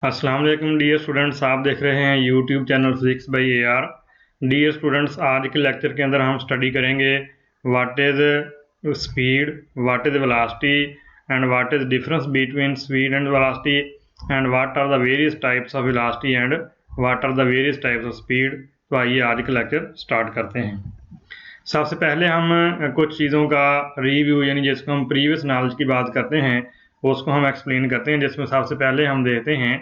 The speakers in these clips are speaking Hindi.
अस्सलाम वालेकुम डियर स्टूडेंट्स, आप देख रहे हैं YouTube channel physics by AR। Dear students, आज के लेक्चर के अंदर हम स्टडी करेंगे what is speed, what is velocity and what is difference between speed and velocity and what are the various types of velocity and what are the various types of speed. तो आइए आज का लेक्चर स्टार्ट करते हैं। सबसे पहले हम कुछ चीज़ों का रिव्यू यानी जिसको हम प्रीवियस नॉलेज की बात करते हैं उसको हम एक्सप्लेन करते हैं, जिसमें सबसे पहले हम देखते हैं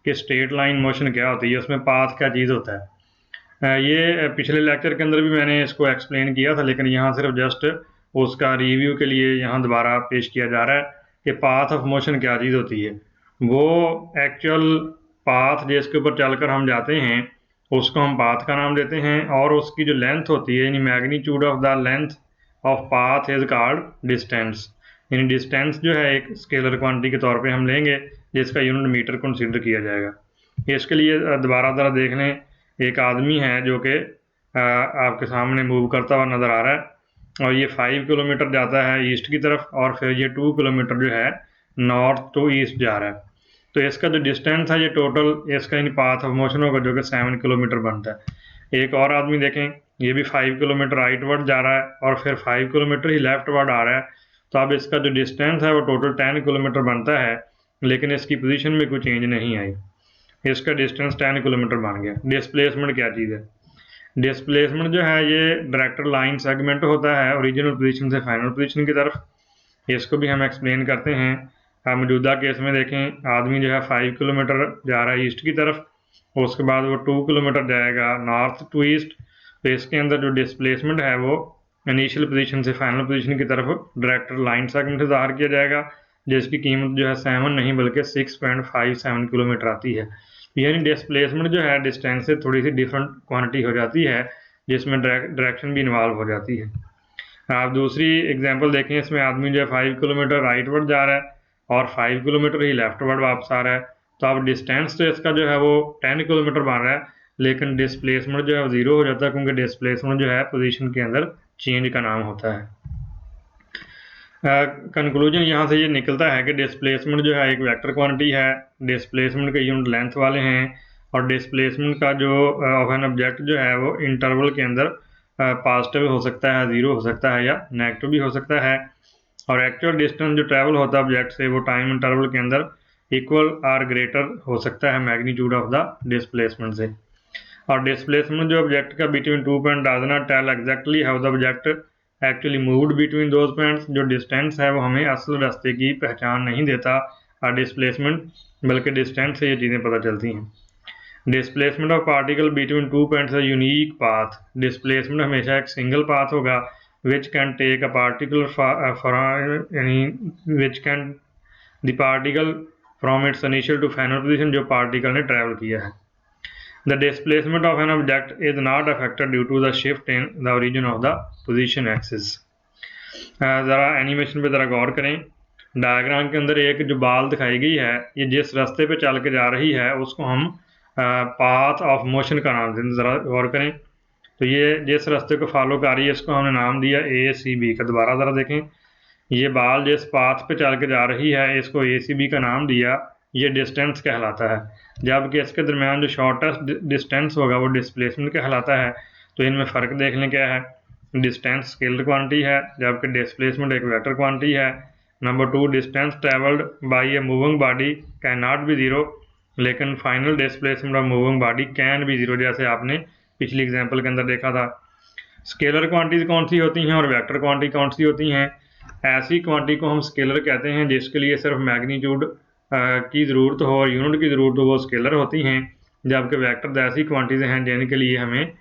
कि स्ट्रेट लाइन मोशन क्या होती है, उसमें पाथ क्या चीज़ होता है। ये पिछले लेक्चर के अंदर भी मैंने इसको एक्सप्लेन किया था, लेकिन यहाँ सिर्फ जस्ट उसका रिव्यू के लिए यहाँ दोबारा पेश किया जा रहा है कि पाथ ऑफ मोशन क्या चीज़ होती है। वो एक्चुअल पाथ जिसके ऊपर चलकर हम जाते हैं उसको हम पाथ का नाम देते हैं, और उसकी जो लेंथ होती है यानी magnitude of the length of path is called distance. यानी डिस्टेंस जो है एक स्केलर क्वांटिटी के तौर पे हम लेंगे जिसका यूनिट मीटर कंसीडर किया जाएगा। इसके लिए दोबारा ज़रा देख लें, एक आदमी है जो कि आपके सामने मूव करता हुआ नज़र आ रहा है, और ये 5 किलोमीटर जाता है ईस्ट की तरफ, और फिर ये 2 किलोमीटर जो है नॉर्थ टू ईस्ट जा रहा है। तो इसका जो डिस्टेंस है ये टोटल इसका इन पाथ ऑफ मोशन होगा जो कि 7 किलोमीटर बनता है। एक और आदमी देखें, ये भी 5 किलोमीटर राइट वर्ड जा रहा है और फिर 5 किलोमीटर ही लेफ्ट वर्ड आ रहा है। तो अब इसका जो डिस्टेंस है वो टोटल 10 किलोमीटर बनता है, लेकिन इसकी पोजीशन में कोई चेंज नहीं आई, इसका डिस्टेंस 10 किलोमीटर बन गया। डिस्प्लेसमेंट क्या चीज़ है? डिस्प्लेसमेंट जो है ये डायरेक्टर लाइन सेगमेंट होता है ओरिजिनल पोजीशन से फाइनल पोजीशन की तरफ। इसको भी हम एक्सप्लेन करते हैं। मौजूदा केस में देखें, आदमी जो है 5 किलोमीटर जा रहा है ईस्ट की तरफ, उसके बाद वो 2 किलोमीटर जाएगा नॉर्थ टू ईस्ट। तो इसके अंदर जो डिस्प्लेसमेंट है वो इनिशियल पोजीशन से फाइनल पोजीशन की तरफ डायरेक्टर लाइन सेगमेंट से ज़ाहिर किया जाएगा, जिसकी कीमत जो है 7 नहीं बल्कि 6.57 किलोमीटर आती है। यानी डिस्प्लेसमेंट जो है डिस्टेंस से थोड़ी सी डिफरेंट क्वांटिटी हो जाती है, जिसमें डायरेक्शन भी इन्वॉल्व हो जाती है। आप दूसरी एग्जांपल देखें, इसमें आदमी जो है 5 किलोमीटर राइट वर्ड जा रहा है और 5 किलोमीटर ही लेफ्ट वर्ड वापस आ रहा है। तो अब डिस्टेंस तो इसका जो है वो 10 किलोमीटर बन रहा है, लेकिन डिस्प्लेसमेंट जो है वो 0 हो जाता है, क्योंकि डिस्प्लेसमेंट जो है पोजीशन के अंदर चेंज का नाम होता है। कंक्लूजन यहाँ से ये निकलता है कि डिस्प्लेसमेंट जो है एक वेक्टर क्वांटिटी है, डिस्प्लेसमेंट के यूनिट लेंथ वाले हैं, और डिस्प्लेसमेंट का जो ऑफ एन ऑब्जेक्ट जो है वो इंटरवल के अंदर पॉजिटिव हो सकता है, 0 हो सकता है, या नेगेटिव भी हो सकता है। और एक्चुअल डिस्टेंस जो ट्रैवल होता है ऑब्जेक्ट से वो टाइम इंटरवल के अंदर इक्वल और ग्रेटर हो सकता है मैग्नीट्यूड ऑफ द डिस्प्लेसमेंट से। और डिस्प्लेसमेंट जो ऑब्जेक्ट का between 2 point does not tell exactly how the object actually moved between those points. जो डिस्टेंस है वो हमें असल रास्ते की पहचान नहीं देता और डिस्प्लेसमेंट, बल्कि डिस्टेंस से ये चीज़ें पता चलती हैं। Displacement of particle between 2 points है यूनिक पाथ। डिस्प्लेसमेंट हमेशा एक सिंगल पाथ होगा which can take a particle यानी which can the particle from its initial to final position जो पार्टिकल ने ट्रैवल किया है। The displacement of an object is not affected due to the shift in the origin of the position axis। ज़रा एनिमेशन पे ज़रा गौर करें। डायग्राम के अंदर एक जो बाल दिखाई गई है, ये जिस रास्ते पे चल के जा रही है उसको हम पाथ ऑफ मोशन का नाम दें। ज़रा गौर करें, तो ये जिस रास्ते को फॉलो कर रही है इसको हमने नाम दिया ACB का। दोबारा ज़रा देखें, ये बाल जिस पाथ पे चल के जा रही है इसको ACB का नाम दिया, ये डिस्टेंस कहलाता है, जबकि इसके दरमियान जो शॉर्टेस्ट डिस्टेंस होगा वो डिस्प्लेसमेंट कहलाता है। तो इनमें फ़र्क देख लें क्या है। डिस्टेंस स्केलर क्वांटिटी है, जबकि डिस्प्लेसमेंट एक वेक्टर क्वांटिटी है। Number 2, distance travelled by a moving body can not be 0, लेकिन final displacement of moving body can B 0, जैसे आपने पिछली एग्जांपल के अंदर देखा था। स्केलर क्वांटिटीज कौन सी होती हैं और वेक्टर क्वांटिटी कौन सी होती हैं? ऐसी क्वांटिटी को हम स्केलर कहते हैं जिसके लिए सिर्फ मैग्नीट्यूड की ज़रूरत हो और यूनिट की ज़रूरत हो, वो स्केलर होती हैं। जबकि वेक्टर ऐसी क्वांटिटीज हैं जिनके लिए हमें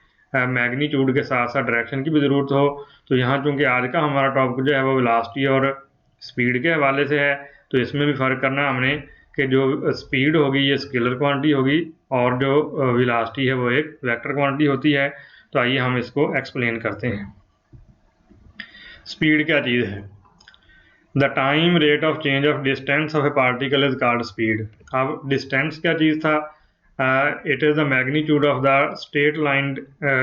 मैग्नीट्यूड के साथ साथ डायरेक्शन की भी ज़रूरत हो। तो यहाँ चूँकि आज का हमारा टॉपिक जो है वो वेलोसिटी और स्पीड के हवाले से है, तो इसमें भी फ़र्क करना हमने कि जो स्पीड होगी ये स्केलर क्वांटिटी होगी और जो वेलोसिटी है वो एक वेक्टर क्वांटिटी होती है। तो आइए हम इसको एक्सप्लेन करते हैं। स्पीड क्या चीज़ है? The time rate of change of distance of A particle is called speed. अब डिस्टेंस क्या चीज़ था? It is the magnitude of the straight line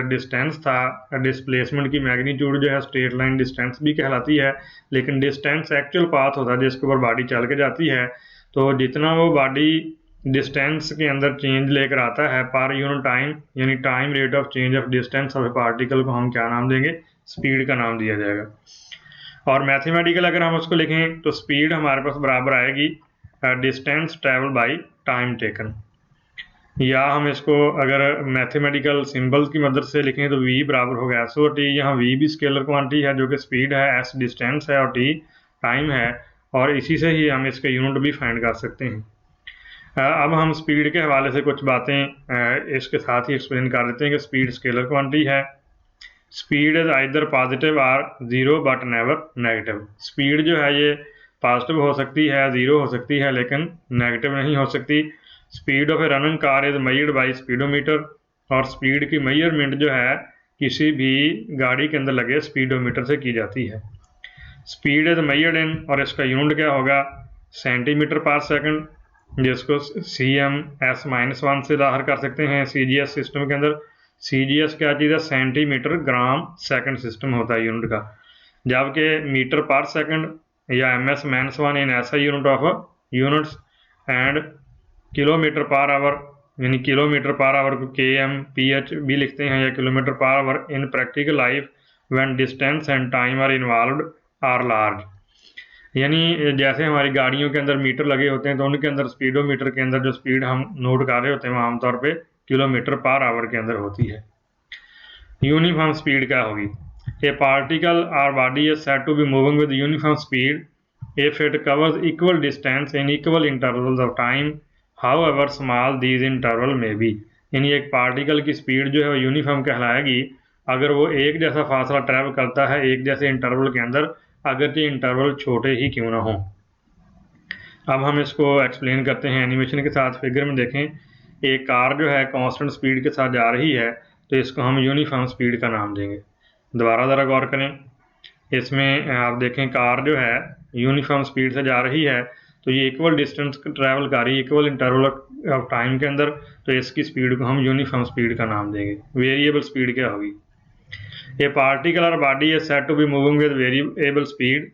distance था। डिस्प्लेसमेंट की मैग्नीट्यूड जो है स्ट्रेट लाइन डिस्टेंस भी कहलाती है, लेकिन डिस्टेंस एक्चुअल पाथ होता है जिसके ऊपर बॉडी चल के जाती है। तो जितना वो बॉडी डिस्टेंस के अंदर चेंज लेकर आता है पर यूनिट टाइम, यानी time rate of change of distance of A particle को हम क्या नाम देंगे, स्पीड का नाम दिया जाएगा। और मैथमेटिकल अगर हम उसको लिखें तो स्पीड हमारे पास बराबर आएगी distance travel by time taken. या हम इसको अगर मैथमेटिकल सिंबल्स की मदद से लिखें तो v बराबर होगा s और t। यहाँ v भी स्केलर क्वांटिटी है जो कि स्पीड है, s डिस्टेंस है और t टाइम है, और इसी से ही हम इसका यूनिट भी फाइंड कर सकते हैं। अब हम स्पीड के हवाले से कुछ बातें इसके साथ ही एक्सप्लेन कर देते हैं कि स्पीड स्केलर क्वांटिटी है। स्पीड इज आइदर पॉजिटिव और zero but never negative. Speed जो है ये पॉजिटिव हो सकती है, ज़ीरो हो सकती है, लेकिन नेगेटिव नहीं हो सकती। Speed of A running car is measured by speedometer, और स्पीड की मेजरमेंट जो है किसी भी गाड़ी के अंदर लगे स्पीडोमीटर से की जाती है। स्पीड इज मेजर्ड इन, और इसका यूनिट क्या होगा, सेंटीमीटर पर सेकंड, जिसको cm(s-1) से ज़ाहिर कर सकते हैं CGS सिस्टम के अंदर। CGS क्या चीज़ है, सेंटीमीटर ग्राम सेकंड सिस्टम होता है यूनिट का, जबकि मीटर पर सेकंड या ms-1 in SI unit of units, and kilometre per hour, यानी किलोमीटर पर आवर को km/h भी लिखते हैं, या kilometre per hour in practical life when distance and time are involved are large. यानी जैसे हमारी गाड़ियों के अंदर मीटर लगे होते हैं तो उनके अंदर स्पीडोमीटर के अंदर जो स्पीड हम नोट कर रहे होते हैं वो आमतौर पे किलोमीटर पर आवर के अंदर होती है। यूनिफॉर्म स्पीड क्या होगी, ए पार्टिकल और body is said to be moving with uniform speed if it covers equal distance in equal intervals of time however small these interval में बी। यानी एक पार्टिकल की स्पीड जो है वो यूनिफॉर्म कहलाएगी अगर वो एक जैसा फासला ट्रैवल करता है एक जैसे इंटरवल के अंदर, अगरचे इंटरवल छोटे ही क्यों ना हो। अब हम इसको एक्सप्लेन करते हैं एनिमेशन के साथ। फिगर में देखें, एक कार जो है कांस्टेंट स्पीड के साथ जा रही है तो इसको हम यूनिफॉर्म स्पीड का नाम देंगे। दोबारा ज़रा गौर करें, इसमें आप देखें कार जो है यूनिफॉर्म स्पीड से जा रही है तो ये इक्वल डिस्टेंस ट्रैवल कर रही है इक्वल इंटरवल ऑफ टाइम के अंदर, तो इसकी स्पीड को हम यूनिफॉर्म स्पीड का नाम देंगे। वेरिएबल स्पीड क्या होगी, ए पार्टिकल और body is said to be moving with variable speed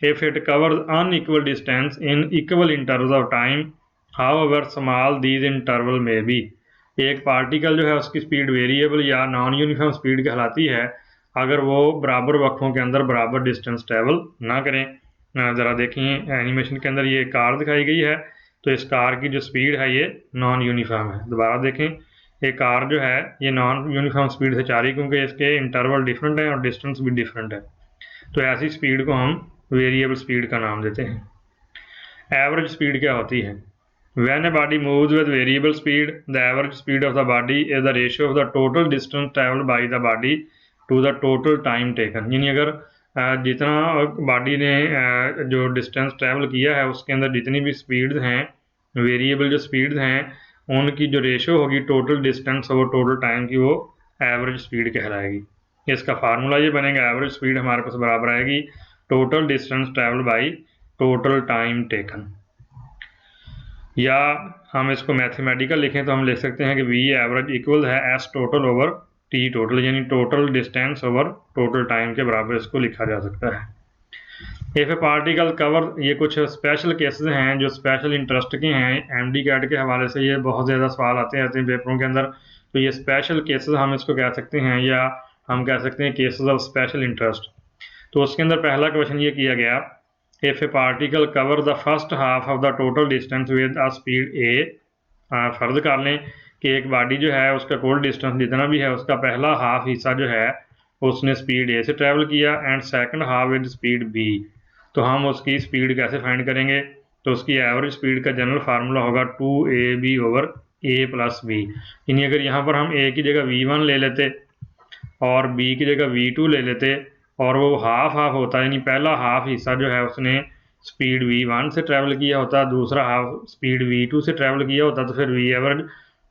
if it covers unequal distance in equal intervals of time however small these interval में बी। एक पार्टिकल जो है उसकी स्पीड वेरिएबल या नॉन यूनिफॉर्म स्पीड कहलाती है अगर वो बराबर वक्फों के अंदर बराबर डिस्टेंस ट्रैवल ना करें। ज़रा देखिए एनिमेशन के अंदर ये कार दिखाई गई है तो इस कार की जो स्पीड है ये नॉन यूनिफॉर्म है। दोबारा देखें, ये कार जो है ये नॉन यूनिफॉर्म स्पीड से जा रही क्योंकि इसके इंटरवल डिफरेंट है और डिस्टेंस भी डिफरेंट है, तो ऐसी स्पीड को हम वेरिएबल स्पीड का नाम देते हैं। एवरेज स्पीड क्या होती है, When a body moves with variable speed, the average speed of the body is the ratio of the total distance traveled by the body to the total time taken। यानी अगर जितना बॉडी ने जो डिस्टेंस ट्रैवल किया है उसके अंदर जितनी भी स्पीड्स हैं, वेरिएबल जो स्पीड्स हैं उनकी जो रेशो होगी टोटल डिस्टेंस और टोटल टाइम की, वो एवरेज स्पीड कहलाएगी। इसका फार्मूला ये बनेगा, एवरेज स्पीड हमारे पास बराबर आएगी total distance travel by total time taken. या हम इसको मैथमेटिकल लिखें तो हम लिख सकते हैं कि वी एवरेज इक्वल है s total over t total, यानी total distance over total time के बराबर इसको लिखा जा सकता है। इफ ए पार्टिकल कवर, ये कुछ स्पेशल केसेस हैं जो स्पेशल इंटरेस्ट के हैं, एमडी कैट के हवाले से ये बहुत ज़्यादा सवाल आते रहते हैं पेपरों के अंदर, तो ये स्पेशल केसेस हम इसको कह सकते हैं, या हम कह सकते हैं केसेस ऑफ स्पेशल इंटरेस्ट। तो उसके अंदर पहला क्वेश्चन ये किया गया, if a particle cover the first half of the total distance with a speed a, फर्ज कर लें कि एक बॉडी जो है उसका कुल डिस्टेंस जितना भी है उसका पहला हाफ हिस्सा जो है उसने स्पीड ए से ट्रैवल किया and second half with speed B, तो हम उसकी स्पीड कैसे फाइंड करेंगे, तो उसकी एवरेज स्पीड का जनरल फार्मूला होगा 2ab over a plus B. यानी अगर यहाँ पर हम a की जगह v1 ले लेते और b की जगह v2 ले लेते और वो हाफ हाफ होता, यानी पहला हाफ हिस्सा जो है उसने स्पीड v1 से ट्रैवल किया होता, दूसरा हाफ स्पीड v2 से ट्रैवल किया होता, तो फिर v average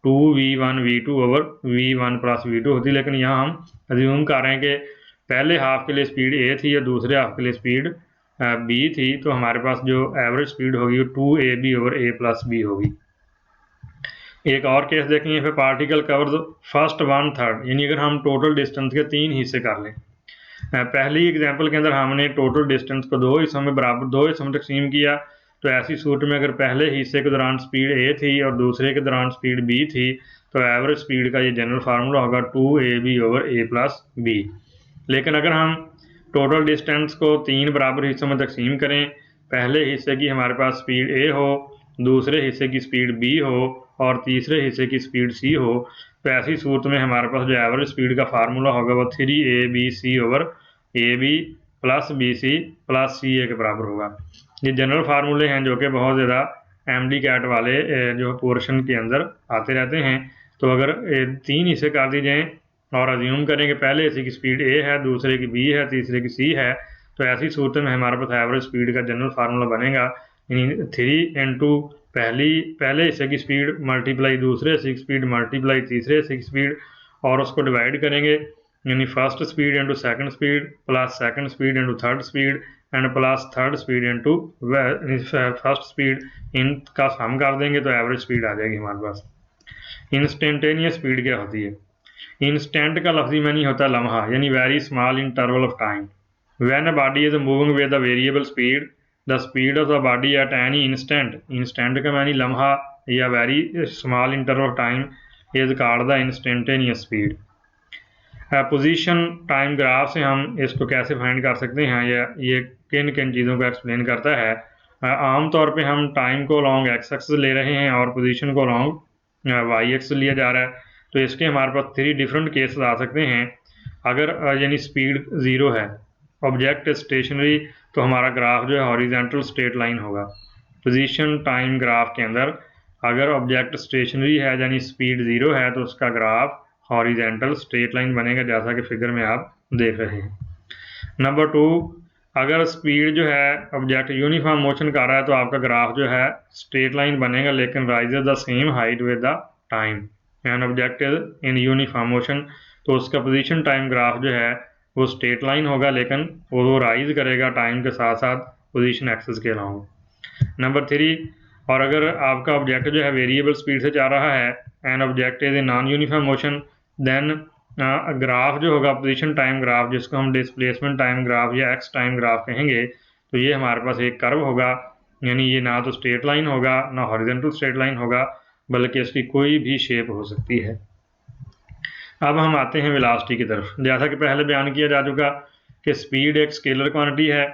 2v1 v2 over v1 plus v2 होती। लेकिन यहाँ हम अज्यूम कर रहे हैं कि पहले हाफ के लिए स्पीड a थी या दूसरे हाफ के लिए स्पीड b थी, तो हमारे पास जो एवरेज स्पीड होगी वो 2ab over a plus b होगी। एक और केस देखेंगे, फिर पार्टिकल कवर फर्स्ट 1/3, यानी अगर हम टोटल डिस्टेंस के 3 हिस्से कर लें। पहली एग्जांपल के अंदर हमने टोटल डिस्टेंस को 2 हिस्सों में बराबर 2 हिस्सों में तकसीम किया, तो ऐसी सूरत में अगर पहले हिस्से के दौरान स्पीड ए थी और दूसरे के दौरान स्पीड बी थी तो एवरेज स्पीड का ये जनरल फार्मूला होगा 2ab/a+b। लेकिन अगर हम टोटल डिस्टेंस को 3 बराबर हिस्सों में तकसीम करें, पहले हिस्से की हमारे पास स्पीड ए हो, दूसरे हिस्से की स्पीड बी हो और तीसरे हिस्से की स्पीड सी हो, तो ऐसी सूरत में हमारे पास जो एवरेज स्पीड का फार्मूला होगा वो 3abc/ab+bc+ca के बराबर होगा। ये जनरल फार्मूले हैं जो कि बहुत ज़्यादा एमडी कैट वाले जो पोर्शन के अंदर आते रहते हैं। तो अगर 3 हिस्से कर दी जाएँ और अज्यूम करें कि पहले हिस्से की स्पीड ए है, दूसरे की बी है, तीसरे की सी है, तो ऐसी सूरत में हमारे पास एवरेज स्पीड का जनरल फार्मूला बनेगा, यानी 3 इंटू पहले हिस्से की स्पीड मल्टीप्लाई दूसरे हिस्से की स्पीड मल्टीप्लाई तीसरे हिस्से की स्पीड और उसको डिवाइड करेंगे, यानी first speed into second speed plus second speed into third speed and plus third speed into first speed, इनका सम कर देंगे तो एवरेज स्पीड आ जाएगी हमारे पास। इंस्टेंटेनियस स्पीड क्या होती है? इंस्टेंट का लफ्जी मानी होता है लम्हा, यानी very small interval of time. When a body is moving with a variable speed, the speed of the body at any instant, instant का मानी लम्हा या very small interval of time is called the instantaneous speed. Position time graph से हम इसको कैसे फाइंड कर सकते हैं या ये किन किन चीज़ों को एक्सप्लेन करता है। आम तौर पे हम टाइम को लॉन्ग एक्स एक्सिस ले रहे हैं और पोजीशन को लॉन्ग वाई एक्सिस लिया जा रहा है, तो इसके हमारे पास 3 डिफरेंट केसेस आ सकते हैं। अगर यानी स्पीड 0 है, ऑब्जेक्ट स्टेशनरी, तो हमारा ग्राफ जो है हॉरिजेंटल स्ट्रेट लाइन होगा। पोजीशन टाइम ग्राफ के अंदर अगर ऑब्जेक्ट स्टेशनरी है यानी स्पीड 0 है तो उसका ग्राफ हॉरिजेंटल स्ट्रेट लाइन बनेगा, जैसा कि फिगर में आप देख रहे हैं। नंबर 2, अगर स्पीड जो है ऑब्जेक्ट यूनिफॉर्म मोशन कर रहा है तो आपका ग्राफ जो है स्ट्रेट लाइन बनेगा, लेकिन rises the same height with the time and object is in uniform motion, तो उसका पोजीशन टाइम ग्राफ जो है वो स्ट्रेट लाइन होगा, लेकिन वो राइज करेगा टाइम के साथ साथ पोजीशन एक्सिस के अलावा। नंबर 3, और अगर आपका ऑब्जेक्ट जो है वेरिएबल स्पीड से जा रहा है and object is in non uniform motion, then graph जो होगा पोजीशन टाइम ग्राफ, जिसको हम डिस्प्लेसमेंट टाइम ग्राफ या एक्स टाइम ग्राफ कहेंगे, तो ये हमारे पास एक कर्व होगा, यानी ये ना तो स्ट्रेट लाइन होगा ना हॉरिजॉन्टल स्ट्रेट लाइन होगा, बल्कि इसकी कोई भी शेप हो सकती है। अब हम आते हैं वेलोसिटी की तरफ। जैसा कि पहले बयान किया जा चुका कि स्पीड एक स्केलर क्वांटिटी है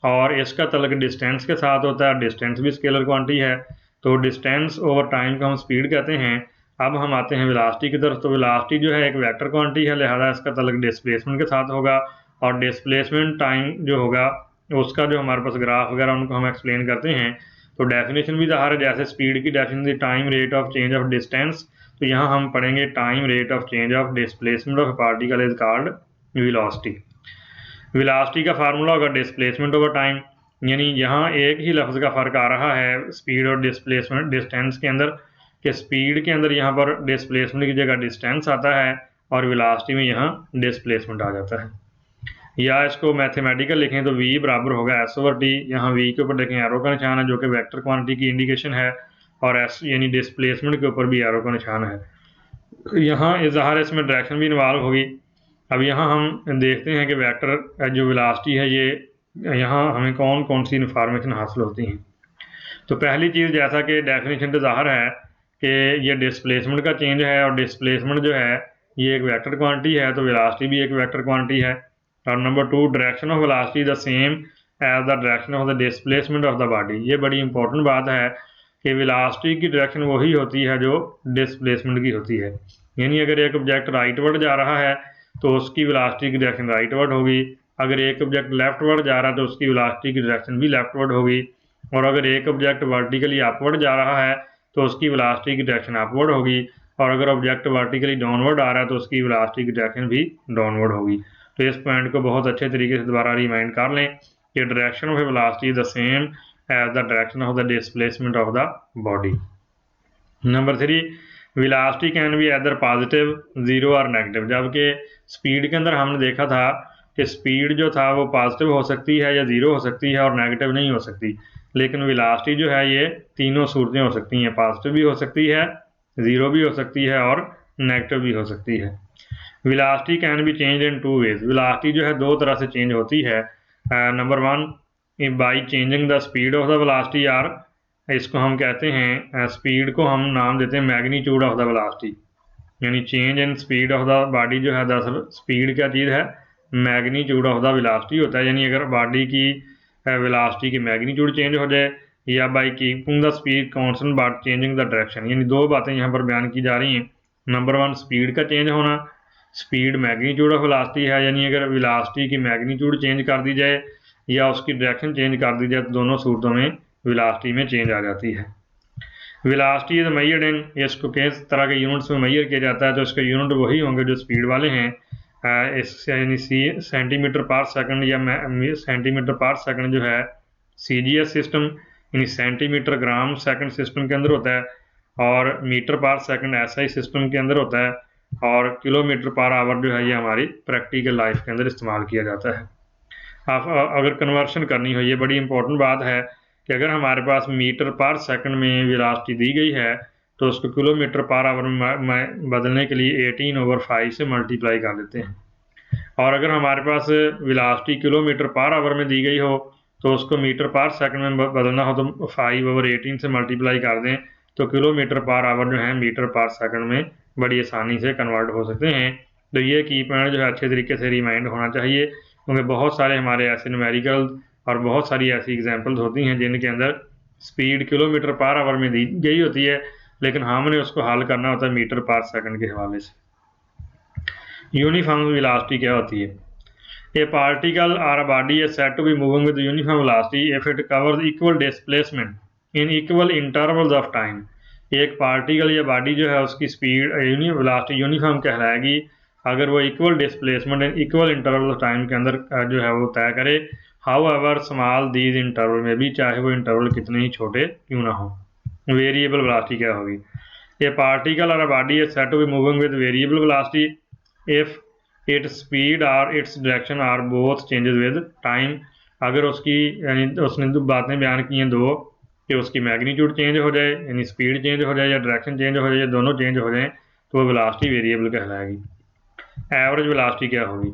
और इसका तल्लुक डिस्टेंस के साथ होता है, डिस्टेंस भी स्केलर क्वांटिटी है, तो डिस्टेंस ओवर टाइम को हम स्पीड कहते हैं। अब हम आते हैं वेलोसिटी की तरफ। तो वेलोसिटी जो है एक वेक्टर क्वांटिटी है, लिहाजा इसका तल्लुक डिस्प्लेसमेंट के साथ होगा और डिस्प्लेसमेंट टाइम जो होगा उसका जो हमारे पास ग्राफ वगैरह उनको हम एक्सप्लेन करते हैं। तो डेफिनेशन भी ज़ाहिर है, जैसे स्पीड की definition time rate of change of distance, तो यहाँ हम पढ़ेंगे time rate of change of displacement of particle is called velocity. Velocity का फार्मूला होगा डिस्प्लेसमेंट ओवर टाइम, यानी यहाँ एक ही लफ्ज़ का फ़र्क आ रहा है स्पीड और डिस्प्लेसमेंट डिस्टेंस के अंदर, कि स्पीड के अंदर यहाँ पर डिस्प्लेसमेंट की जगह डिस्टेंस आता है और वेलोसिटी में यहाँ डिस्प्लेसमेंट आ जाता है। या इसको मैथमेटिकल लिखें तो v बराबर होगा s/t, यहाँ v के ऊपर देखें एरो का निशान है जो कि वेक्टर क्वांटिटी की इंडिकेशन है, और s यानी डिस्प्लेसमेंट के ऊपर भी एरो का निशान है। यहाँ इज़हार इसमें डायरेक्शन भी इन्वॉल्व होगी। अब यहाँ हम देखते हैं कि वेक्टर जो वेलोसिटी है ये यहाँ हमें कौन कौन सी इन्फॉर्मेशन हासिल होती हैं। तो पहली चीज़, जैसा कि डेफिनेशन तो ज़ाहिर है कि ये डिस्प्लेसमेंट का चेंज है और डिस्प्लेसमेंट जो है ये एक वेक्टर क्वांटिटी है, तो वेलोसिटी भी एक वेक्टर क्वांटिटी है। और number 2, direction of velocity the same as the direction of the displacement of the body. ये बड़ी इंपॉर्टेंट बात है कि वेलोसिटी की डायरेक्शन वही होती है जो डिस्प्लेसमेंट की होती है, यानी अगर एक ऑब्जेक्ट राइटवर्ड जा रहा है तो उसकी वेलोसिटी की डायरेक्शन राइटवर्ड होगी, अगर एक ऑब्जेक्ट लेफ्टवर्ड जा रहा है तो उसकी वेलोसिटी की डायरेक्शन भी लेफ्टवर्ड होगी, और अगर एक ऑब्जेक्ट वर्टिकली अपवर्ड जा रहा है तो उसकी वेलोसिटी की डायरेक्शन अपवर्ड होगी, और अगर ऑब्जेक्ट वर्टिकली डाउनवर्ड आ रहा है तो उसकी वेलोसिटी की डायरेक्शन भी डाउनवर्ड होगी। तो इस पॉइंट को बहुत अच्छे तरीके से दोबारा रिमाइंड कर लें कि direction of velocity the same as the direction of the displacement of the body. Number 3, velocity can be either positive, zero और नेगेटिव। जबकि स्पीड के अंदर हमने देखा था कि स्पीड जो था वो पॉजिटिव हो सकती है या ज़ीरो हो सकती है और नेगेटिव नहीं हो सकती, लेकिन वेलोसिटी जो है ये तीनों सूरतें हो सकती हैं, पॉजिटिव भी हो सकती है, ज़ीरो भी हो सकती है और नेगेटिव भी हो सकती है। Velocity can be change in 2 ways. Velocity जो है 2 तरह से चेंज होती है। Number 1, by changing the speed of the velocity or, इसको हम कहते हैं स्पीड को हम नाम देते हैं मैग्नीट्यूड ऑफ द वेलोसिटी, यानी change in speed of the body जो है दरअसल स्पीड क्या चीज़ है, मैग्नीट्यूड ऑफ द वेलोसिटी होता है। यानी अगर बॉडी की वेलोसिटी की मैग्नीट्यूड चेंज हो जाए या by keeping the speed constant but changing the direction, यानी दो बातें यहाँ पर बयान की जा रही हैं। नंबर 1 स्पीड का चेंज होना, स्पीड मैग्नीट्यूड ऑफ वेलोसिटी है, यानी अगर वेलोसिटी की मैग्नीट्यूड चेंज कर दी जाए या उसकी डायरेक्शन चेंज कर दी जाए तो दोनों सूरतों में वेलोसिटी में चेंज आ जाती है। वेलोसिटी इज मेजर्ड इन, इसको किस तरह के यूनिट्स में मेजर किया जाता है, तो इसके यूनिट वही होंगे जो स्पीड वाले हैं, यानी सेंटीमीटर पर सेकंड या सेंटीमीटर पर सेकंड जो है CGS सिस्टम, यानी सेंटीमीटर ग्राम सेकंड सिस्टम के अंदर होता है, और मीटर पर सेकंड SI सिस्टम के अंदर होता है, और किलोमीटर पर आवर जो है ये हमारी प्रैक्टिकल लाइफ के अंदर इस्तेमाल किया जाता है। आप अगर कन्वर्शन करनी हो, ये बड़ी इंपॉर्टेंट बात है कि अगर हमारे पास मीटर पर सेकंड में वेलोसिटी दी गई है तो उसको किलोमीटर पर आवर में बदलने के लिए 18/5 से मल्टीप्लाई कर देते हैं, और अगर हमारे पास वेलोसिटी किलोमीटर पर आवर में दी गई हो तो उसको मीटर पर सेकंड में बदलना हो तो 5/18 से मल्टीप्लाई कर दें, तो किलोमीटर पर आवर जो है मीटर पर सेकंड में बड़ी आसानी से कन्वर्ट हो सकते हैं। तो ये की पॉइंट जो है अच्छे तरीके से रिमाइंड होना चाहिए, क्योंकि बहुत सारे हमारे ऐसे न्यूमेरिकल और बहुत सारी ऐसी एग्जांपल्स होती हैं जिनके अंदर स्पीड किलोमीटर पर आवर में दी गई होती है, लेकिन हमने उसको हल करना होता है मीटर पर सेकंड के हवाले से। यूनिफॉर्म वेलोसिटी क्या होती है? A particle or body is said to be moving with uniform velocity if it covers equal displacement in equal intervals of time. एक पार्टिकल या बॉडी जो है उसकी स्पीड वेलोसिटी यूनिफॉर्म कहलाएगी अगर वो equal displacement in equal interval of time के अंदर जो है वो तय करे। However small these interval में भी, चाहे वो इंटरवल कितने ही छोटे क्यों ना हो। वेरिएबल वेलोसिटी क्या होगी? ए पार्टिकल और body is said to be moving with variable velocity if its speed or its direction are both changes with time. अगर उसकी यानी उसने दो बातें बयान की हैं दो, कि उसकी मैग्नीट्यूड चेंज हो जाए यानी स्पीड चेंज हो जाए या डायरेक्शन चेंज हो जाए या दोनों चेंज हो जाए तो वो वेलोसिटी वेरिएबल कहलाएगी। एवरेज वेलोसिटी क्या होगी?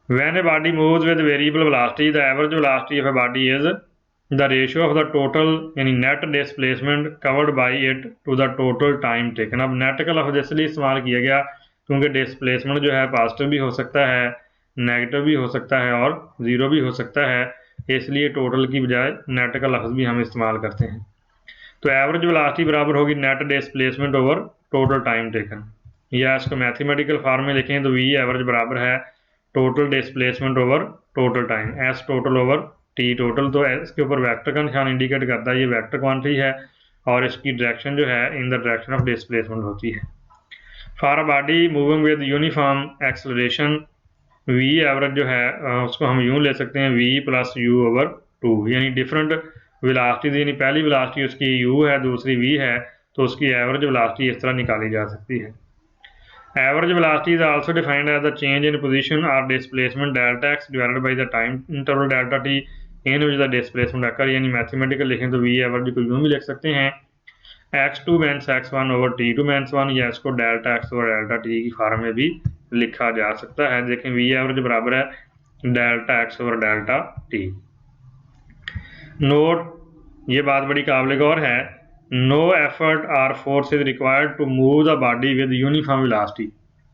When a body moves with variable velocity, the average velocity of a body is the ratio of the total यानी net displacement covered by it to the total time taken। अब नेट का लफ्ज़ इसलिए इस्तेमाल किया गया क्योंकि डिस्प्लेसमेंट जो है पॉजिटिव भी हो सकता है, नेगेटिव भी हो सकता है और ज़ीरो भी हो सकता है, इसलिए टोटल की बजाय नेट का लफ्ज़ भी हम इस्तेमाल करते हैं। तो एवरेज वेलोसिटी बराबर होगी net displacement over total time taken, या इसको मैथमेटिकल फॉर्म में लिखें तो V एवरेज बराबर है total displacement over total time, S total over T total. तो इसके ऊपर वेक्टर का निशान इंडिकेट करता है, ये वेक्टर क्वांटिटी है और इसकी डायरेक्शन जो है in the direction of displacement होती है। For a body moving with uniform acceleration, V average जो है उसको हम यूँ ले सकते हैं V + U/2, यानी डिफरेंट वेलोसिटी, यानी पहली वेलोसिटी उसकी U है दूसरी V है, तो उसकी एवरेज वेलोसिटी इस तरह निकाली जा सकती है। Average velocity is also defined as the change in position or displacement delta x divided by the time interval delta t in which the displacement occur। यानी मैथमेटिकल लिखें तो V एवरेज को यूँ भी लिख सकते हैं x2 minus x1 over t2 minus 1, या इसको delta x over delta t की फॉर्म में भी लिखा जा सकता है। देखें V एवरेज बराबर है delta x over delta t। Note, ये बात बड़ी काबिल गौर है, no effort or force is required to move the body with uniform velocity,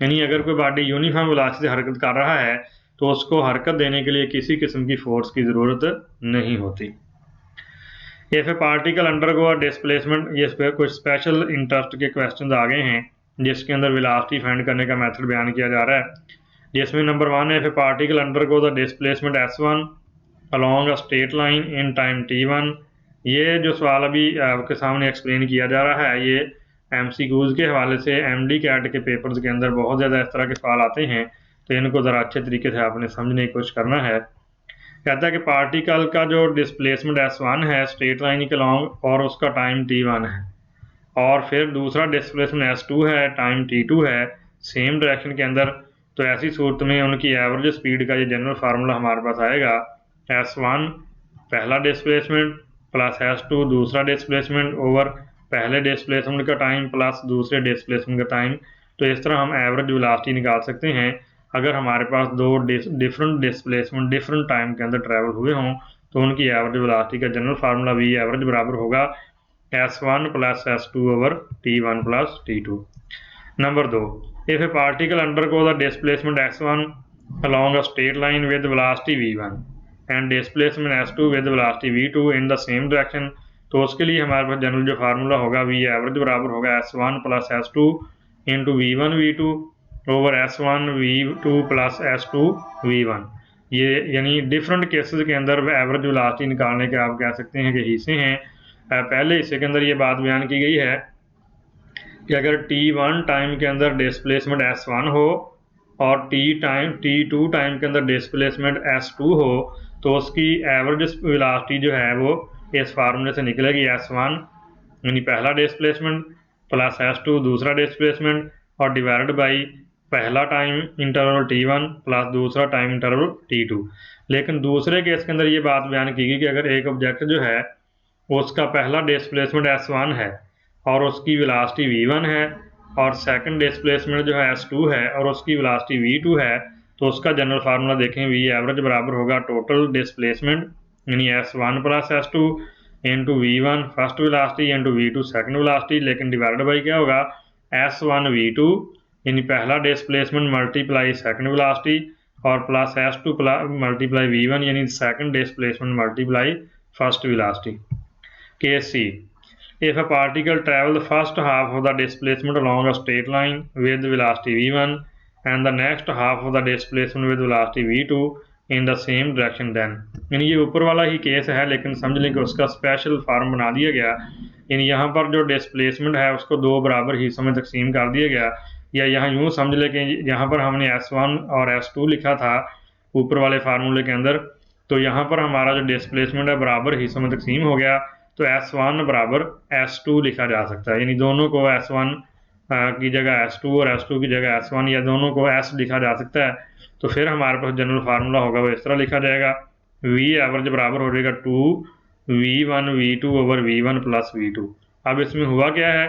यानी अगर कोई बॉडी यूनिफॉर्म वेलोसिटी से हरकत कर रहा है तो उसको हरकत देने के लिए किसी किस्म की फोर्स की ज़रूरत नहीं होती। If a particle undergo a displacement, ये इस पर कुछ स्पेशल इंटरेस्ट के क्वेश्चन आ गए हैं जिसके अंदर वेलोसिटी फाइंड करने का मेथड बयान किया जा रहा है, जिसमें नंबर 1 है, if a particle undergo the displacement S1 along a straight line in time T1। ये जो सवाल अभी आपके सामने एक्सप्लेन किया जा रहा है ये MCQs के हवाले से MD कैट के पेपर्स के अंदर बहुत ज़्यादा इस तरह के सवाल आते हैं, तो इनको ज़रा अच्छे तरीके से आपने समझने की कोशिश करना है। कहता है कि पार्टिकल का जो डिस्प्लेसमेंट S1 है स्ट्रेट लाइन के लॉन्ग और उसका टाइम T1 है, और फिर दूसरा डिस्प्लेसमेंट S2 है, टाइम T2 है सेम डायरेक्शन के अंदर, तो ऐसी सूरत में उनकी एवरेज स्पीड का ये जनरल फार्मूला हमारे पास आएगा S1 पहला डिस्प्लेसमेंट प्लस S2 दूसरा डिस्प्लेसमेंट ओवर पहले डिस्प्लेसमेंट का टाइम प्लस दूसरे डिस्प्लेसमेंट का टाइम। तो इस तरह हम एवरेज वेलोसिटी निकाल सकते हैं अगर हमारे पास दो डिफरेंट डिस्प्लेसमेंट डिफरेंट टाइम के अंदर ट्रैवल हुए हों तो उनकी एवरेज वेलोसिटी का जनरल फार्मूला वी एवरेज बराबर होगा S1 plus S2 over T1 plus T2। Number 2, if a particle undergo the displacement x1 along a straight line with velocity v1 and displacement s2 with velocity v2 in the same direction, तो उसके लिए हमारे पास जनरल जो फार्मूला होगा वी एवरेज बराबर होगा S1 plus S2 into V1 V2 over S1 V2 plus S2 V1। ये यानी डिफरेंट केसेस के अंदर एवरेज वेलोसिटी निकालने के आप कह सकते हैं कि हिस्से हैं। पहले हिस्से के अंदर ये बात बयान की गई है कि अगर T1 टाइम के अंदर डिस्प्लेसमेंट S1 हो और T2 टाइम के अंदर डिस्प्लेसमेंट S2 हो, तो उसकी एवरेज वेलोसिटी जो है वो इस फार्मूले से निकलेगी S1 यानी पहला डिस्प्लेसमेंट प्लस S2 दूसरा डिस्प्लेसमेंट और डिवाइडेड बाई पहला टाइम इंटरवल T1 प्लस दूसरा टाइम इंटरवल T2। लेकिन दूसरे केस के अंदर ये बात बयान की गई कि अगर एक ऑब्जेक्ट जो है उसका पहला डिस्प्लेसमेंट S1 है और उसकी वेलोसिटी V1 है और सेकंड डिस्प्लेसमेंट जो है S2 है और उसकी वेलोसिटी V2 है, तो उसका जनरल फार्मूला देखें वी एवरेज बराबर होगा टोटल डिस्प्लेसमेंट यानी S1 plus S2 into V1 first velocity into V2 second velocity, लेकिन डिवाइडेड बाई क्या होगा S1 V2 यानी पहला डिस्प्लेसमेंट मल्टीप्लाई सेकंड वेलोसिटी और प्लस S2 मल्टीप्लाई V1 यानी second displacement multiply first velocity. Case C, if a particle travel the first half of the displacement along a straight line with velocity v1 and the next half of the displacement with velocity v2 in the same direction, then यानी ये ऊपर वाला ही केस है लेकिन समझ लें कि उसका स्पेशल फार्म बना दिया गया। यानी यहाँ पर जो डिस्प्लेसमेंट है उसको दो बराबर हिस्सों में तकसीम कर दिया गया, या यहाँ यूँ समझ लें कि यहाँ पर हमने S1 और S2 लिखा था ऊपर वाले फार्मूले के अंदर, तो यहाँ पर हमारा जो डिस्प्लेसमेंट है बराबर हिस्सों में तकसीम हो गया, तो S1 बराबर S2 लिखा जा सकता है। यानी दोनों को S1 की जगह S2 और S2 की जगह S1 या दोनों को S लिखा जा सकता है। तो फिर हमारे पास जनरल फार्मूला होगा वो इस तरह लिखा जाएगा, V एवरेज बराबर हो जाएगा 2V1 V2 over V1 plus V2। अब इसमें हुआ क्या है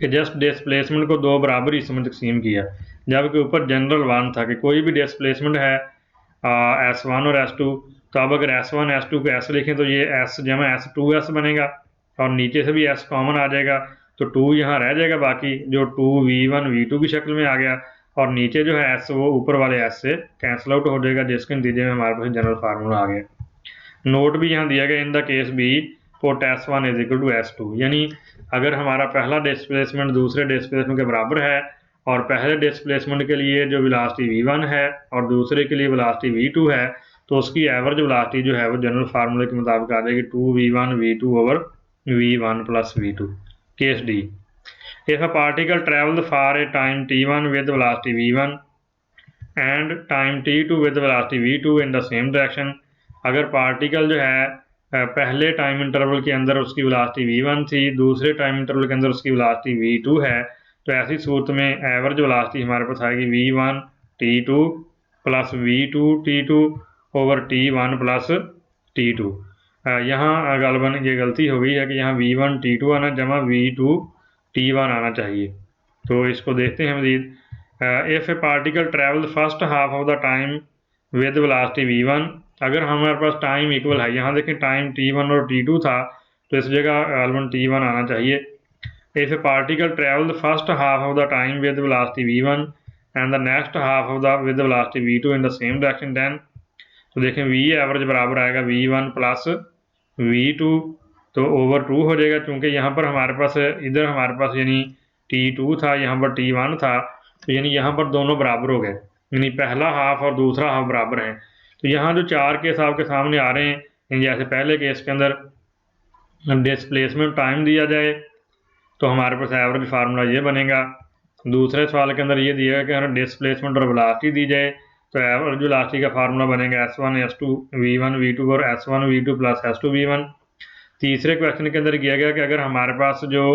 कि जस्ट डिस्प्लेसमेंट को दो बराबर हिस्सों में तकसीम किया, जबकि ऊपर जनरल वन था कि कोई भी डिस्प्लेसमेंट है S1 और S2, तो अब अगर S1 S2 को S लिखें तो ये S जमा S2S बनेगा और नीचे से भी S कॉमन आ जाएगा, तो 2 यहाँ रह जाएगा, बाकी जो 2V1 V2 की शक्ल में आ गया और नीचे जो है S वो ऊपर वाले S से कैंसिल आउट हो जाएगा, जिसके नतीजे में हमारे पास जनरल फार्मूला आ गया। नोट भी यहाँ दिया गया in the case be put S1 is equal to S2, यानी अगर हमारा पहला डिस्प्लेसमेंट दूसरे डिस्प्लेसमेंट के बराबर है और पहले डिस्प्लेसमेंट के लिए जो वेलोसिटी V1 है और दूसरे के लिए वेलोसिटी V2 है, तो उसकी एवरेज वेलोसिटी जो है वो जनरल फार्मूले के मुताबिक आ जाएगी 2V1 V2 over V1 plus V2। Case D, if a particle travelled for a time T1 with velocity V1 and time T2 with velocity V2 in the same direction, अगर पार्टिकल जो है पहले टाइम इंटरवल के अंदर उसकी वेलोसिटी V1 थी, दूसरे टाइम इंटरवल के अंदर उसकी वेलोसिटी V2 है, तो ऐसी सूरत में एवरेज वेलोसिटी हमारे पास आएगी V1 T2 plus V2 T2 over T1 plus T2। यहाँ गालबन ये गलती हो गई है कि यहाँ V1 T2 आना जमा V2 T1 आना चाहिए, तो इसको देखते हैं Majeed. If a particle travel first half of the time with velocity V1, अगर हमारे पास टाइम इक्वल है, यहाँ देखें टाइम T1 और T2 था, तो इस जगह गालबन T1 आना चाहिए। If a particle travel first half of the time with velocity V1 and the next half of the with velocity V2 in the same direction, then तो देखें V एवरेज बराबर आएगा V1 प्लस V2, तो ओवर 2 हो जाएगा, क्योंकि यहाँ पर हमारे पास इधर हमारे पास यानी T2 था, यहाँ पर T1 था, तो यानी यहाँ पर दोनों बराबर हो गए, यानी पहला हाफ और दूसरा हाफ बराबर हैं। तो यहाँ जो चार केस आपके सामने आ रहे हैं, जैसे पहले केस के अंदर डिस्प्लेसमेंट टाइम दिया जाए तो हमारे पास एवरेज फार्मूला ये बनेगा। दूसरे सवाल के अंदर ये दिया है कि अगर डिस्प्लेसमेंट और वेलोसिटी दी जाए तो एवरेज वेलोसिटी का फार्मूला बनेगा S1 S2 V1 V2 और S1 V2 plus S2 V1। तीसरे क्वेश्चन के अंदर किया गया कि अगर हमारे पास जो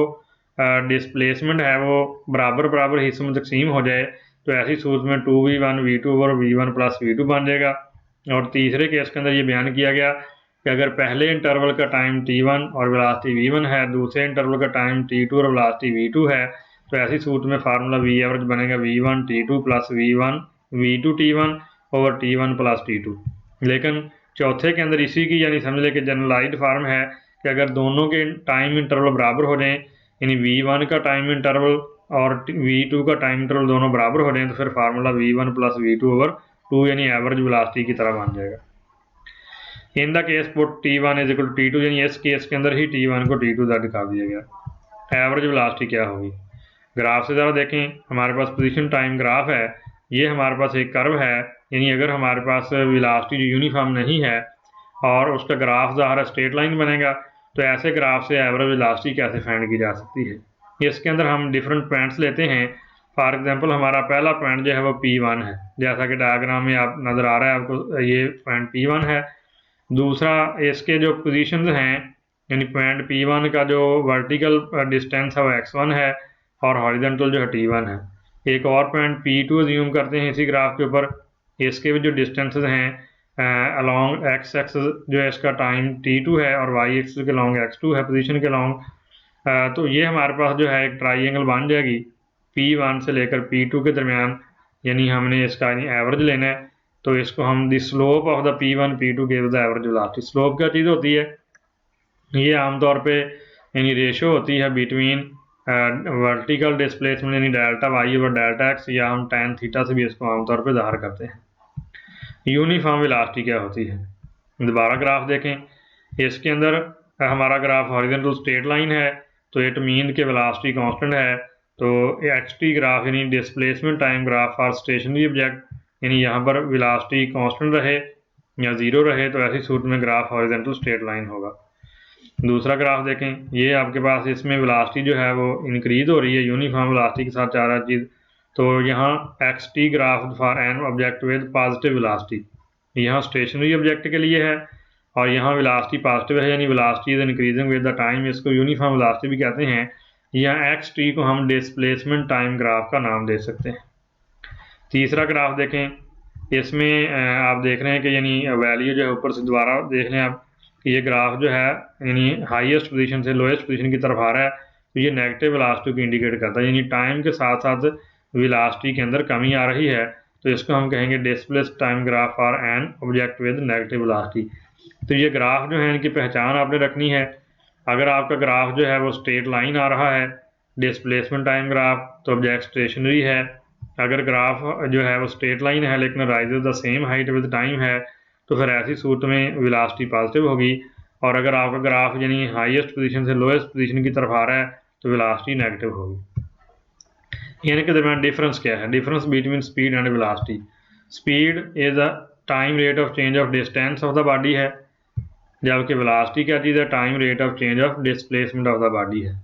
डिस्प्लेसमेंट है वो बराबर हिस्सों में तकसीम हो जाए तो ऐसी सूरत में 2V1 V2 और V1 प्लस V2 बन जाएगा। और तीसरे केस के अंदर ये बयान किया गया कि अगर पहले इंटरवल का टाइम T1 और वेलोसिटी V1 है, दूसरे इंटरवल का टाइम T2 और वेलोसिटी V2 है, तो ऐसी सूरत में फार्मूला V एवरेज बनेगा V1 T2 plus V1 V2 T1 over T1 plus T2। लेकिन चौथे के अंदर इसी की यानी समझ लें कि जनरलाइज्ड फार्म है कि अगर दोनों के टाइम इंटरवल बराबर हो जाएं, यानी V1 का टाइम इंटरवल और V2 का टाइम इंटरवल दोनों बराबर हो जाएं, तो फिर फार्मूला V1 प्लस V2/2 यानी एवरेज वेलोसिटी की तरह बन जाएगा। In the case put T1 is equal to T2, यानी इस केस के अंदर ही T1 को T2 तक दिखा दिया गया। एवरेज वेलोसिटी क्या होगी? ग्राफ से ज़रा देखें, हमारे पास पोजीशन टाइम ग्राफ है, ये हमारे पास एक कर्व है, यानी अगर हमारे पास वेलोसिटी जो यूनिफॉर्म नहीं है और उसका ग्राफ ज़ाहिर स्ट्रेट लाइन बनेगा, तो ऐसे ग्राफ से एवरेज वेलोसिटी कैसे फाइंड की जा सकती है? इसके अंदर हम डिफरेंट पॉइंट्स लेते हैं। फॉर एग्जांपल हमारा पहला पॉइंट जो है वो P1 है, जैसा कि डायग्राम में आप नज़र आ रहा है आपको, ये पॉइंट P1 है। दूसरा इसके जो पोजीशंस हैं, यानी पॉइंट P1 का जो वर्टिकल डिस्टेंस है वो x1 है और हॉरिजॉन्टल जो है T1 है। एक और पॉइंट P2 अज्यूम करते हैं इसी ग्राफ के ऊपर, इसके भी जो डिस्टेंसेस हैं अलॉन्ग x एक्सिस जो है इसका टाइम T2 है और y एक्सिस के लॉन्ग x2 है, पोजीशन के लॉन्ग। तो ये हमारे पास जो है एक ट्राइंगल बन जाएगी P1 से लेकर P2 के दरमियान, यानी हमने इसका यानी एवरेज लेना है। तो इसको हम the slope of the P1 P2 give the average velocity. Slope क्या चीज़ होती है? ये आमतौर पे यानी रेशो होती है बिटवीन वर्टिकल डिस्प्लेसमेंट यानी डेल्टा वाई और डेल्टा एक्स, या हम tan थीटा से भी इसको आमतौर पे ज़ाहिर करते हैं। यूनिफॉर्म वेलोसिटी क्या होती है? दोबारा ग्राफ देखें, इसके अंदर हमारा ग्राफ हॉरिजॉन्टल स्ट्रेट लाइन है, तो इट मीन के वेलोसिटी कांस्टेंट है। तो XT ग्राफ यानी displacement time graph for stationary object, यानी यहाँ पर वेलोसिटी कांस्टेंट रहे या ज़ीरो रहे, तो ऐसी सूरत में ग्राफ हॉरिजॉन्टल स्ट्रेट लाइन होगा। दूसरा ग्राफ देखें, ये आपके पास इसमें वेलोसिटी जो है वो इंक्रीज हो रही है यूनिफॉर्म वेलोसिटी के साथ जा रहा है चीज़। तो यहाँ XT graph for an object with positive velocity, यहाँ स्टेशनरी ऑब्जेक्ट के लिए है और यहाँ वेलोसिटी पॉजिटिव है, यानी velocity is increasing with the time, इसको यूनिफॉर्म वेलोसिटी भी कहते हैं। यहाँ XT को हम डिस्प्लेसमेंट टाइम ग्राफ का नाम दे सकते हैं। तीसरा ग्राफ देखें, इसमें आप देख रहे हैं कि यानी वैल्यू जो है ऊपर से दोबारा देख लें आप कि ये ग्राफ जो है यानी हाईएस्ट पोजीशन से लोएस्ट पोजीशन की तरफ आ रहा है, तो ये नेगेटिव वेलोसिटी को इंडिकेट करता है, यानी टाइम के साथ साथ वेलोसिटी के अंदर कमी आ रही है। तो इसको हम कहेंगे displaced time graph for an object with negative velocity. तो ये ग्राफ जो है इनकी पहचान आपने रखनी है। अगर आपका ग्राफ जो है वो स्ट्रेट लाइन आ रहा है, डिस्प्लेसमेंट टाइम ग्राफ, तो ऑब्जेक्ट स्टेशनरी है। अगर ग्राफ जो है वो स्ट्रेट लाइन है लेकिन rises the same height with time है, तो फिर ऐसी सूरत में वेलोसिटी पॉजिटिव होगी। और अगर आपका ग्राफ यानी हाईएस्ट पोजीशन से लोएस्ट पोजीशन की तरफ आ रहा है, तो वेलोसिटी नेगेटिव होगी। इनके दरमियान डिफरेंस क्या है? Difference between speed and velocity. Speed is the time rate of change of distance of the body है, जबकि वेलोसिटी क्या चीज़ है? Time rate of change of displacement of the body है।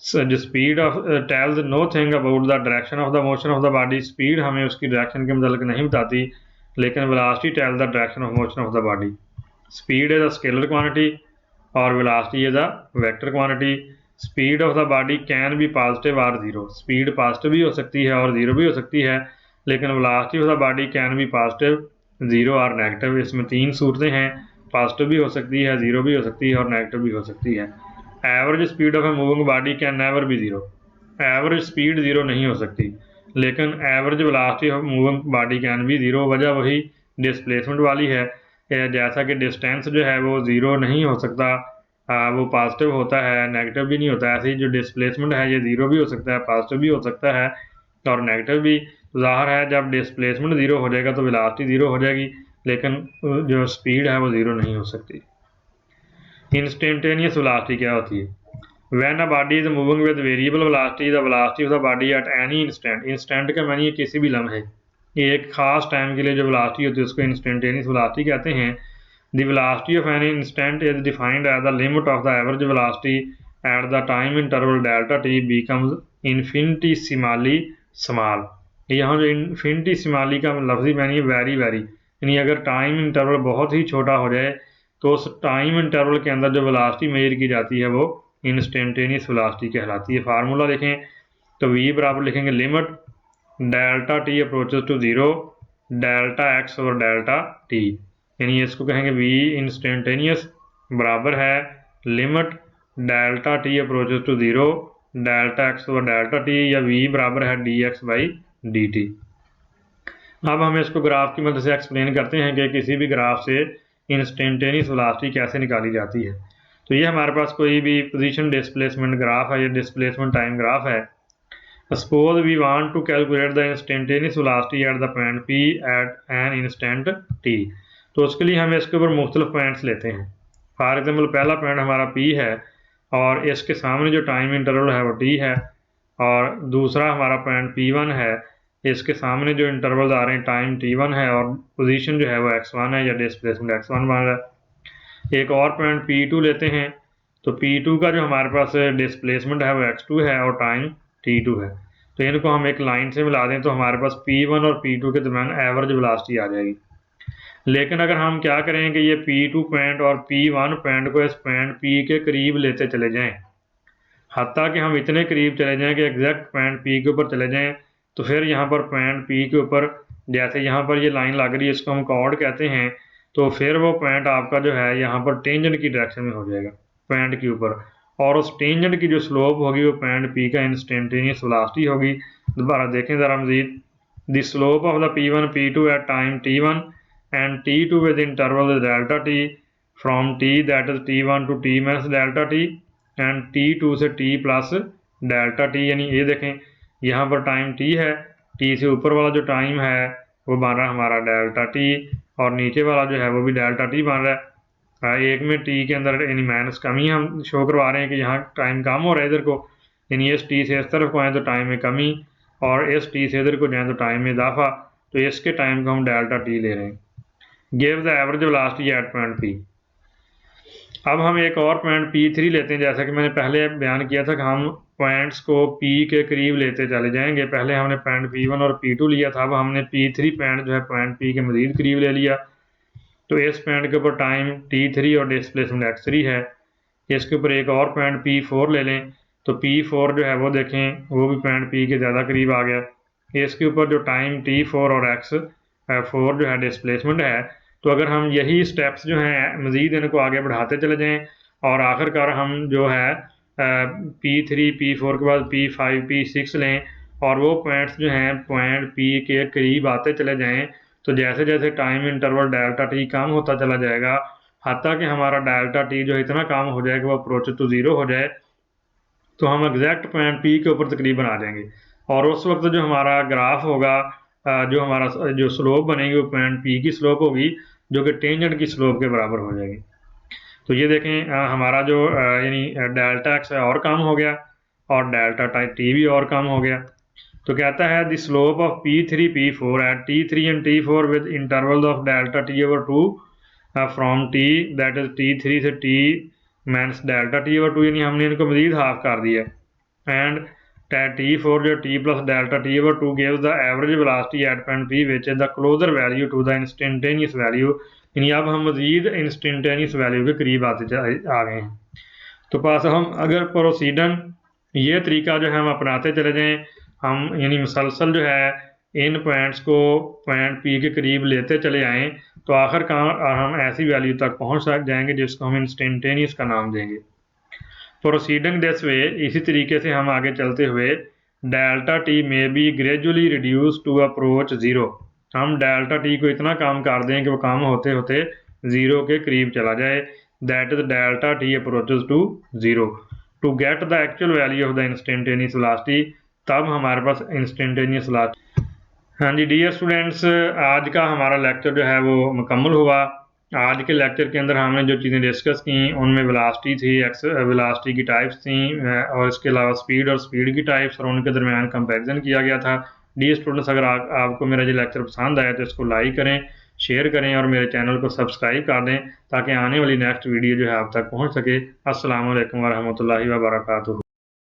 जो speed of tells nothing about the direction of the motion of the body. Speed हमें उसकी डायरेक्शन के मतलब नहीं बताती, लेकिन velocity tells the direction of motion of the body. Speed is a scalar quantity और velocity is a vector quantity. Speed of the body can be positive or zero. Speed positive भी हो सकती है और जीरो भी हो सकती है, लेकिन velocity of the body can be positive, zero और नेगेटिव। इसमें तीन सूरतें हैं, पॉजिटिव भी हो सकती है, जीरो भी हो सकती है और नेगेटिव भी हो सकती है। Average speed of a moving body can never be zero. Average speed zero नहीं हो सकती, लेकिन average velocity of moving body can B zero. वजह वही डिस्प्लेसमेंट वाली है, जैसा कि डिस्टेंस जो है वो ज़ीरो नहीं हो सकता, वो पॉजिटिव होता है, नेगेटिव भी नहीं होता। ऐसे ही जो डिस्प्लेसमेंट है ये ज़ीरो भी हो सकता है, पॉजिटिव भी हो सकता है और नेगेटिव भी। ज़ाहिर है जब डिस्प्लेसमेंट ज़ीरो हो जाएगा तो वेलोसिटी ज़ीरो हो जाएगी, लेकिन जो स्पीड है वो ज़ीरो नहीं हो सकती। इंस्टेंटेनियस वेलोसिटी क्या होती है? When a body is moving with variable velocity, the velocity of the body at any instant, instant का मानिए किसी भी लम्हे, एक खास टाइम के लिए जो वेलोसिटी होती है उसको इंस्टेंटेनियस वेलोसिटी कहते हैं। The velocity of any instant is defined as the limit of the average velocity at the time interval delta t becomes infinitesimally small। यहाँ जो infinitesimally का लफ्ज़ी मानिए वेरी वेरी, यानी अगर टाइम इंटरवल बहुत ही छोटा हो जाए तो उस टाइम इंटरवल के अंदर जो वेलोसिटी मेजर की जाती है वो इंस्टेंटेनियस वेलोसिटी कहलाती है। फार्मूला देखें तो v बराबर लिखेंगे limit delta t approaches to zero delta x और डेल्टा टी, यानी इसको कहेंगे v इंस्टेंटेनियस बराबर है limit delta t approaches to zero delta x और डेल्टा टी, या v बराबर है dx/dt। अब हम इसको ग्राफ की मदद से एक्सप्लेन करते हैं कि किसी भी ग्राफ से इंस्टेंटेनियस वेलोसिटी कैसे निकाली जाती है। तो ये हमारे पास कोई भी पोजीशन डिस्प्लेसमेंट ग्राफ है या डिस्प्लेसमेंट टाइम ग्राफ है। Suppose we want to calculate the instantaneous velocity at the point P at an instant T। तो उसके लिए हम इसके ऊपर मुख्तलिफ पॉइंट्स लेते हैं। फॉर एग्जाम्पल पहला पॉइंट हमारा P है और इसके सामने जो टाइम इंटरवल है वो T है, और दूसरा हमारा पॉइंट P1 है, इसके सामने जो इंटरवल आ रहे हैं टाइम T1 है और पोजीशन जो है वो x1 है या डिस्प्लेसमेंट x1 बन रहा है। एक और पॉइंट P2 लेते हैं, तो P2 का जो हमारे पास डिस्प्लेसमेंट है वो x2 है और टाइम T2 है। तो इनको हम एक लाइन से मिला दें तो हमारे पास P1 और P2 के दरमियान एवरेज वेलोसिटी आ जाएगी। लेकिन अगर हम क्या करें कि ये P2 पॉइंट और P1 पॉइंट को इस पॉइंट P के करीब लेते चले जाएं, हत्ता कि हम इतने करीब चले जाएं कि एग्जैक्ट पॉइंट P के ऊपर चले जाएं, तो फिर यहाँ पर पॉइंट P के ऊपर जैसे यहाँ पर ये लाइन लग रही है, इसको हम कॉर्ड कहते हैं, तो फिर वो पॉइंट आपका जो है यहाँ पर टेंजेंट की डायरेक्शन में हो जाएगा पॉइंट के ऊपर, और उस टेंजेंट की जो स्लोप होगी वो पॉइंट P का इंस्टेंटेनियस वेलोसिटी होगी। दोबारा देखें ज़रा Majeed, the slope of the P1 P2 at time T1 and T2 with interval delta T फ्रॉम T that is T1 to T minus delta T and T2 से T प्लस डेल्टा T। यानी ये देखें यहाँ पर टाइम T है, T से ऊपर वाला जो टाइम है वो बन रहा है हमारा डेल्टा T, और नीचे वाला जो है वो भी डेल्टा T बन रहा है। एक में T के अंदर यानी माइनस कमी हम शो करवा रहे हैं कि यहाँ टाइम कम हो रहा है इधर को, यानी इस T से इस तरफ को आए तो टाइम में कमी, और इस T से इधर को जाए तो टाइम में इजाफा, तो इसके टाइम को हम डेल्टा T ले रहे हैं। Give the average velocity at point P। अब हम एक और पॉइंट P3 लेते हैं। जैसा कि मैंने पहले बयान किया था कि हम पॉइंट्स को P के करीब लेते चले जाएंगे। पहले हमने पॉइंट P1 और P2 लिया था, अब हमने P3 पॉइंट जो है पॉइंट P के मज़ीद करीब ले लिया। तो इस पॉइंट के ऊपर टाइम T3 और डिस्प्लेसमेंट x3 है। इसके ऊपर एक और पॉइंट P4 ले लें, तो P4 जो है वो देखें वो भी पॉइंट P के ज़्यादा करीब आ गया। इसके ऊपर जो टाइम T4 और x4 जो है डिस्प्लेसमेंट है, तो अगर हम यही स्टेप्स जो हैं मज़ीद इनको आगे बढ़ाते चले जाएं और आखिरकार हम जो है P3 P4 के बाद P5 P6 लें और वो पॉइंट्स जो हैं पॉइंट P के करीब आते चले जाएं, तो जैसे जैसे टाइम इंटरवल डेल्टा T कम होता चला जाएगा, हत्ता कि हमारा डेल्टा T जो इतना कम हो जाए कि वो अप्रोच टू ज़ीरो हो जाए, तो हम एग्जैक्ट पॉइंट P के ऊपर तकरीबन आ जाएंगे। और उस वक्त जो हमारा ग्राफ होगा, जो हमारा जो स्लोप बनेगी वो पॉइंट P की स्लोप होगी जो कि टेंजेंट की स्लोप के बराबर हो जाएगी। तो ये देखें हमारा जो यानी डेल्टा x है और कम हो गया और डेल्टा T भी और कम हो गया। तो कहता है the slope of P3 P4 at T3 and T4 with interval of delta T over 2 from T that is T3 से T minus delta T over 2, यानी हमने इनको मजीद हाफ कर दिया। एंड T4 जो T plus delta T over 2 gives the average velocity at point P which is the closer value to the instantaneous value. यानी अब हम मजीद इंस्टेंटेनियस वैल्यू के करीब आ गए हैं। तो पास हम अगर प्रोसीडन ये तरीका जो है हम अपनाते चले जाएं, हम यानी मुसलसल जो है इन पॉइंट्स को पॉइंट P के करीब लेते चले आएँ, तो आखिरकार हम ऐसी वैल्यू तक पहुंच जाएंगे जिसको हम इंस्टेंटेनियस का नाम देंगे। प्रोसीडिंग दिस वे, इसी तरीके से हम आगे चलते हुए डेल्टा T में be gradually reduce to approach zero. हम डेल्टा T को इतना कम कर दें कि वो कम होते होते ज़ीरो के करीब चला जाए, that is delta T approaches to zero to get the actual value of the instantaneous velocity. तब हमारे पास इंस्टेंटेनियस वेलोसिटी। हाँ जी डियर स्टूडेंट्स, आज का हमारा लेक्चर जो है वो मुकम्मल हुआ। आज के लेक्चर के अंदर हमने जो चीज़ें डिस्कस की उनमें वेलोसिटी थी, वेलोसिटी की टाइप्स थी, और इसके अलावा स्पीड और स्पीड की टाइप्स और उनके दरमियान कंपैरिजन किया गया था। डियर स्टूडेंट्स, अगर आपको मेरा ये लेक्चर पसंद आया तो इसको लाइक करें, शेयर करें और मेरे चैनल को सब्सक्राइब कर दें ताकि आने वाली नेक्स्ट वीडियो जो है आप तक पहुँच सके। अस्सलाम वालेकुम वरहमतुल्लाहि वबरकातुहू।